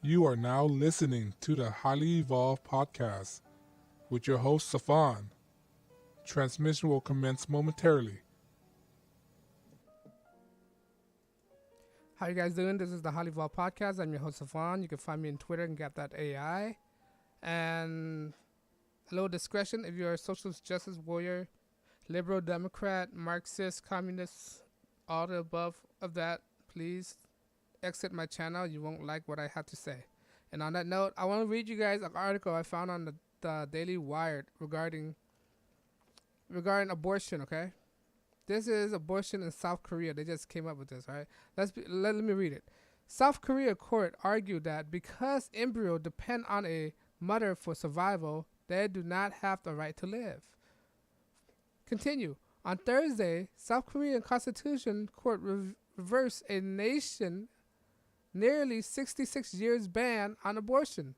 You are now listening to the Highly Evolved Podcast with your host, Safan. Transmission will commence momentarily. How you guys doing? This is the HighlyEvolvedPodcast Podcast. I'm your host, Safan. You can find me on Twitter and get.ai. And a little discretion, if you're a social justice warrior, liberal, Democrat, Marxist, communist, all the above of that, please exit my channel. You won't like what I have to say. And on that note, I want to read you guys an article I found on the Daily Wired regarding abortion, okay? This is abortion in South Korea. They just came up with this, right? Let me read it. South Korea court argued that because embryos depend on a mother for survival, they do not have the right to live. Continue. On Thursday, South Korean Constitution Court reversed a nation nearly 66 years ban on abortion.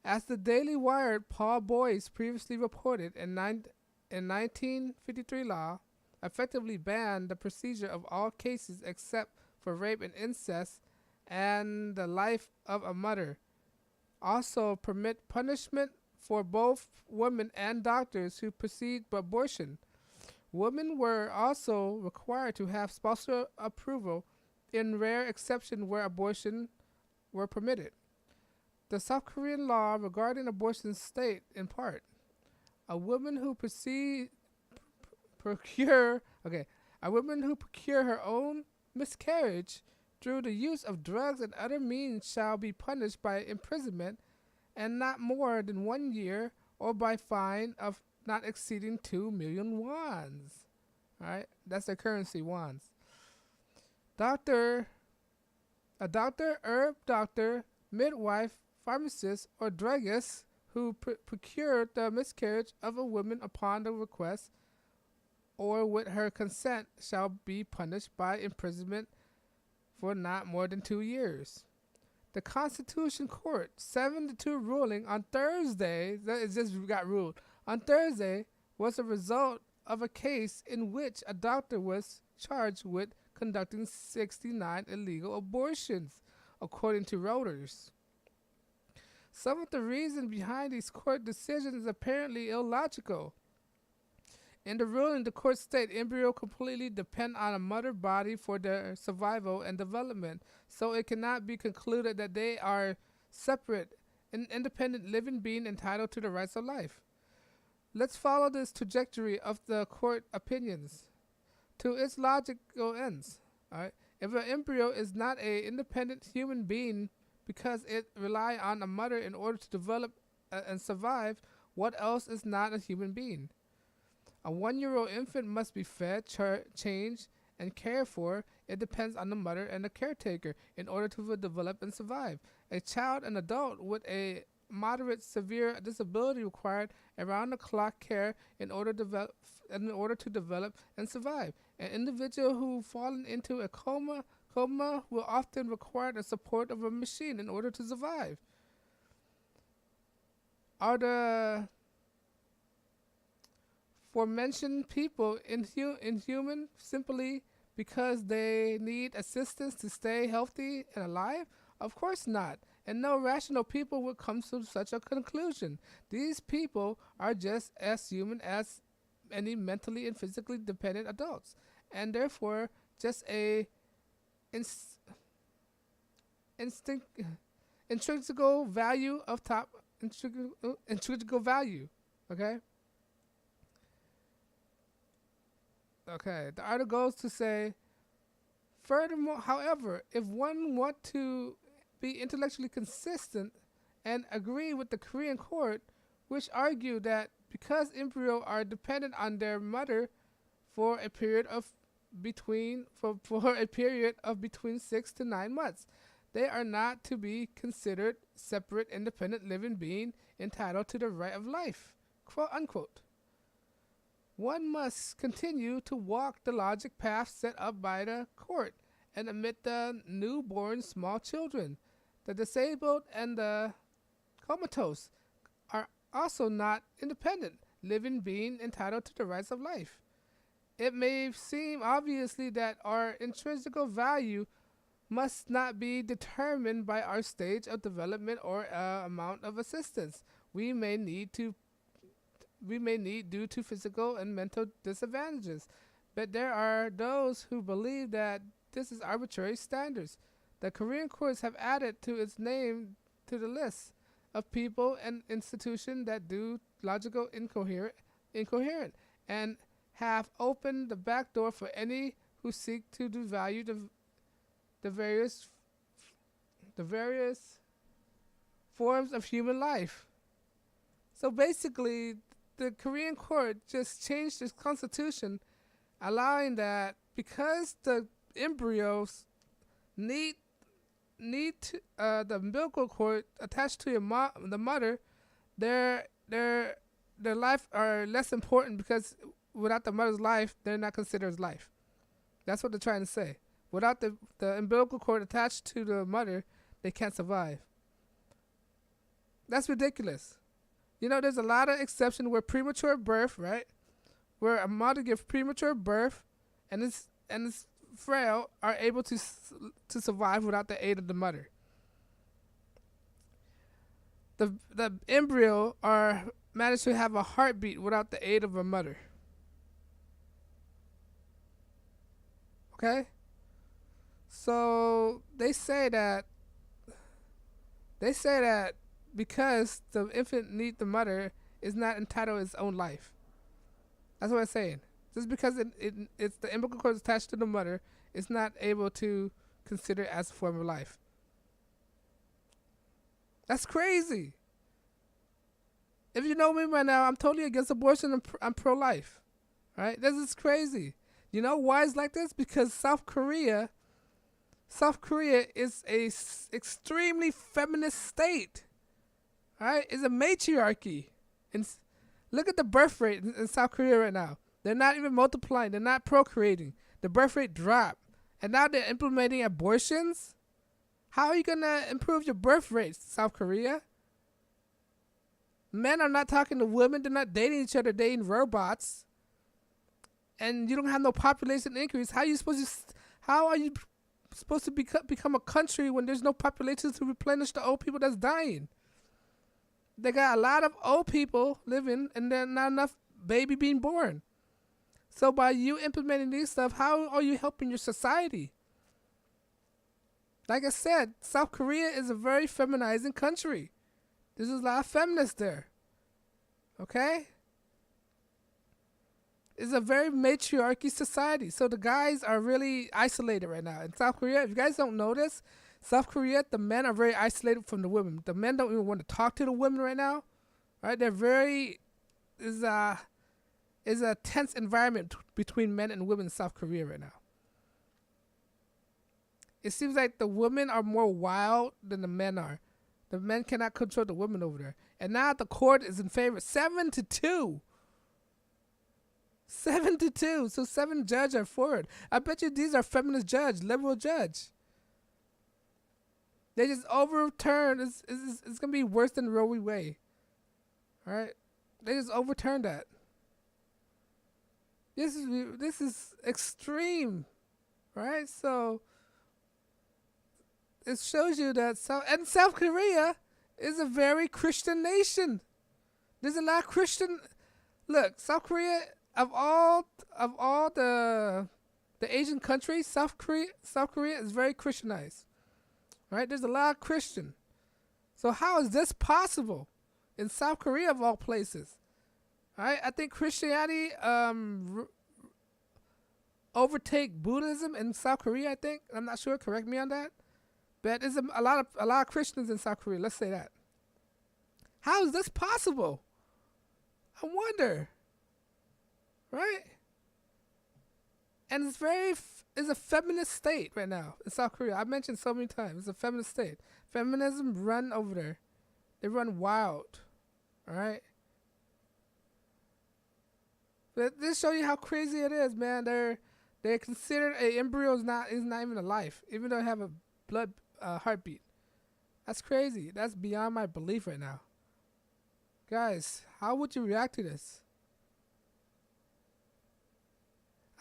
As the Daily Wire Paul Boyce previously reported, in 1953 law effectively banned the procedure of all cases except for rape and incest and the life of a mother. Also permit punishment for both women and doctors who proceed abortion. Women were also required to have spousal approval in rare exception where abortion were permitted. The South Korean law regarding abortion state, in part, a woman who procure her own miscarriage through the use of drugs and other means shall be punished by imprisonment and not more than 1 year, or by fine of not exceeding 2 million wons. Alright, that's their currency, wons. A doctor, herb doctor, midwife, pharmacist, or druggist who procured the miscarriage of a woman upon the request or with her consent shall be punished by imprisonment for not more than 2 years. The Constitution Court 7-2 ruling on Thursday, that just got ruled, on Thursday was a result of a case in which a doctor was charged with conducting 69 illegal abortions, according to Reuters. Some of the reason behind these court decisions is apparently illogical. In the ruling, the court stated embryos completely depend on a mother body for their survival and development, so it cannot be concluded that they are separate and independent living beings entitled to the rights of life. Let's follow this trajectory of the court opinions to its logical ends. All right? If an embryo is not an independent human being because it relies on a mother in order to develop and survive, what else is not a human being? A 1-year-old infant must be fed, changed, and cared for. It depends on the mother and the caretaker in order to develop and survive. A child and adult with a moderate severe disability required around-the-clock care in order to develop and survive. An individual who fallen into a coma will often require the support of a machine in order to survive. Are the aforementioned people inhuman simply because they need assistance to stay healthy and alive? Of course not. And no rational people would come to such a conclusion. These people are just as human as any mentally and physically dependent adults, and therefore just a intrinsical value of intrinsical value. Okay, the article goes to say, furthermore, however, if one want to be intellectually consistent and agree with the Korean court, which argued that because embryos are dependent on their mother for a period of between 6 to 9 months, they are not to be considered separate, independent living beings entitled to the right of life, quote unquote. One must continue to walk the logic path set up by the court and admit the newborn small children, the disabled, and the comatose are also not independent living beings entitled to the rights of life. It may seem obviously that our intrinsic value must not be determined by our stage of development or amount of assistance we may need due to physical and mental disadvantages. But there are those who believe that this is arbitrary standards. The Korean courts have added to its name to the list of people and institutions that do logical incoherent and have opened the back door for any who seek to devalue the various forms of human life. So basically, the Korean court just changed its constitution, allowing that because the embryos need the umbilical cord attached to the mother, their life are less important because without the mother's life, they're not considered as life. That's what they're trying to say. Without the umbilical cord attached to the mother, they can't survive. That's ridiculous. You know, there's a lot of exceptions where premature birth, right? Where a mother gives premature birth and is frail, are able to survive without the aid of the mother. The embryo are managed to have a heartbeat without the aid of a mother. Okay? So they say that because the infant needs the mother, is not entitled to its own life. That's what I'm saying. Just because it's the umbilical cord is attached to the mother, it's not able to consider it as a form of life. That's crazy. If you know me by now, I'm totally against abortion. I'm pro-life. Right? This is crazy. You know why it's like this? Because South Korea is a extremely feminist state. Right? It's a matriarchy. And look at the birth rate in South Korea right now. They're not even multiplying. They're not procreating. The birth rate dropped. And now they're implementing abortions? How are you going to improve your birth rate, South Korea? Men are not talking to women. They're not dating each other. They're dating robots. And you don't have no population increase. How are you supposed to become a country when there's no population to replenish the old people that's dying? They got a lot of old people living and there's not enough baby being born. So by you implementing these stuff, how are you helping your society? Like I said, South Korea is a very feminizing country. There's a lot of feminists there. Okay? It's a very matriarchy society. So the guys are really isolated right now. In South Korea, if you guys don't know this, South Korea, the men are very isolated from the women. The men don't even want to talk to the women right now. Right? They're very... Is a tense environment between men and women in South Korea right now. It seems like the women are more wild than the men are. The men cannot control the women over there. And now the court is in favor 7-2. 7-2. So 7 judges are for it. I bet you these are feminist judge, liberal judge. They just overturned. It's going to be worse than Roe v. Wade. All right? They just overturned that. This is extreme, right? So it shows you that South Korea is a very Christian nation. There's a lot of Christian. Look, South Korea of all the Asian countries, South Korea is very Christianized, right? There's a lot of Christian. So how is this possible in South Korea of all places? Right? I think Christianity overtake Buddhism in South Korea. I think I'm not sure. Correct me on that. But there's a lot of Christians in South Korea. Let's say that. How is this possible? I wonder. Right? And it's a feminist state right now in South Korea. I mentioned so many times. It's a feminist state. Feminism run over there. They run wild. All right? But this show you how crazy it is, man. They're considered an embryo is not even alive, even though they have a blood heartbeat. That's crazy. That's beyond my belief right now. Guys, how would you react to this?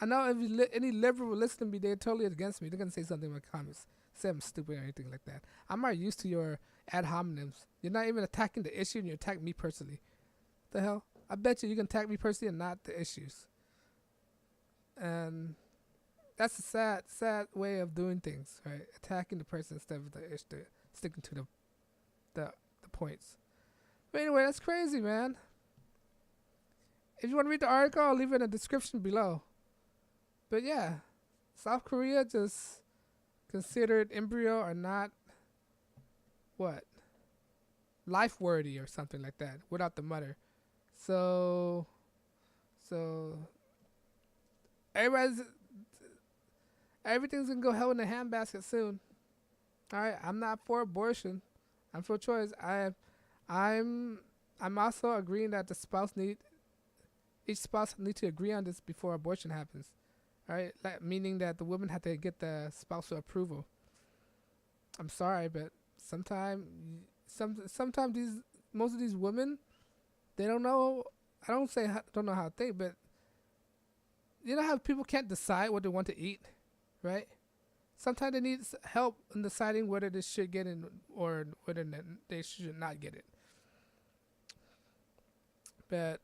I know if any liberal will listen to me, they're totally against me. They're gonna say something in my comments, say I'm stupid or anything like that. I'm not used to your ad hominems. You're not even attacking the issue, and you attack me personally. The hell? I bet you can attack me personally and not the issues. And that's a sad way of doing things, right? Attacking the person instead of the issue, sticking to the points. But anyway, that's crazy, man. If you want to read the article, I'll leave it in the description below. But yeah, South Korea just considered embryo or not life worthy or something like that without the mother. So everything's gonna go hell in a handbasket soon. All right, I'm not for abortion. I'm for choice. I'm also agreeing that each spouse need to agree on this before abortion happens. All right, meaning that the women have to get the spousal approval. I'm sorry, but sometimes most of these women, they don't know. I don't know how to think, but you know how people can't decide what they want to eat, right? Sometimes they need help in deciding whether they should get it or whether they should not get it. But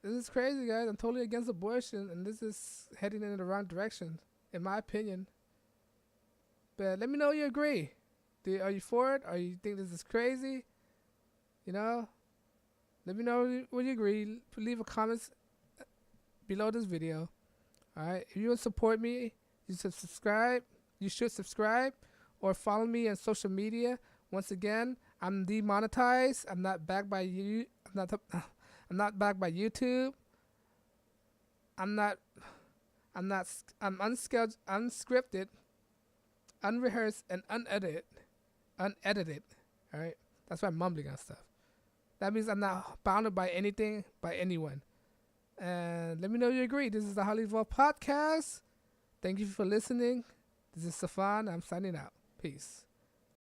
this is crazy, guys. I'm totally against abortion, and this is heading in the wrong direction, in my opinion. But let me know you agree. Are you for it? Or you think this is crazy? You know? Let me know what you agree. Leave a comment below this video. Alright? If you want to support me, you should subscribe. Or follow me on social media. Once again, I'm demonetized. I'm not backed by you. I'm not backed by YouTube. I'm unscheduled, unscripted, unrehearsed, and unedited. Alright? That's why I'm mumbling on stuff. That means I'm not bounded by anything, by anyone. And let me know you agree. This is the HighlyEvolvedPodcast. Thank you for listening. This is Safan. I'm signing out. Peace.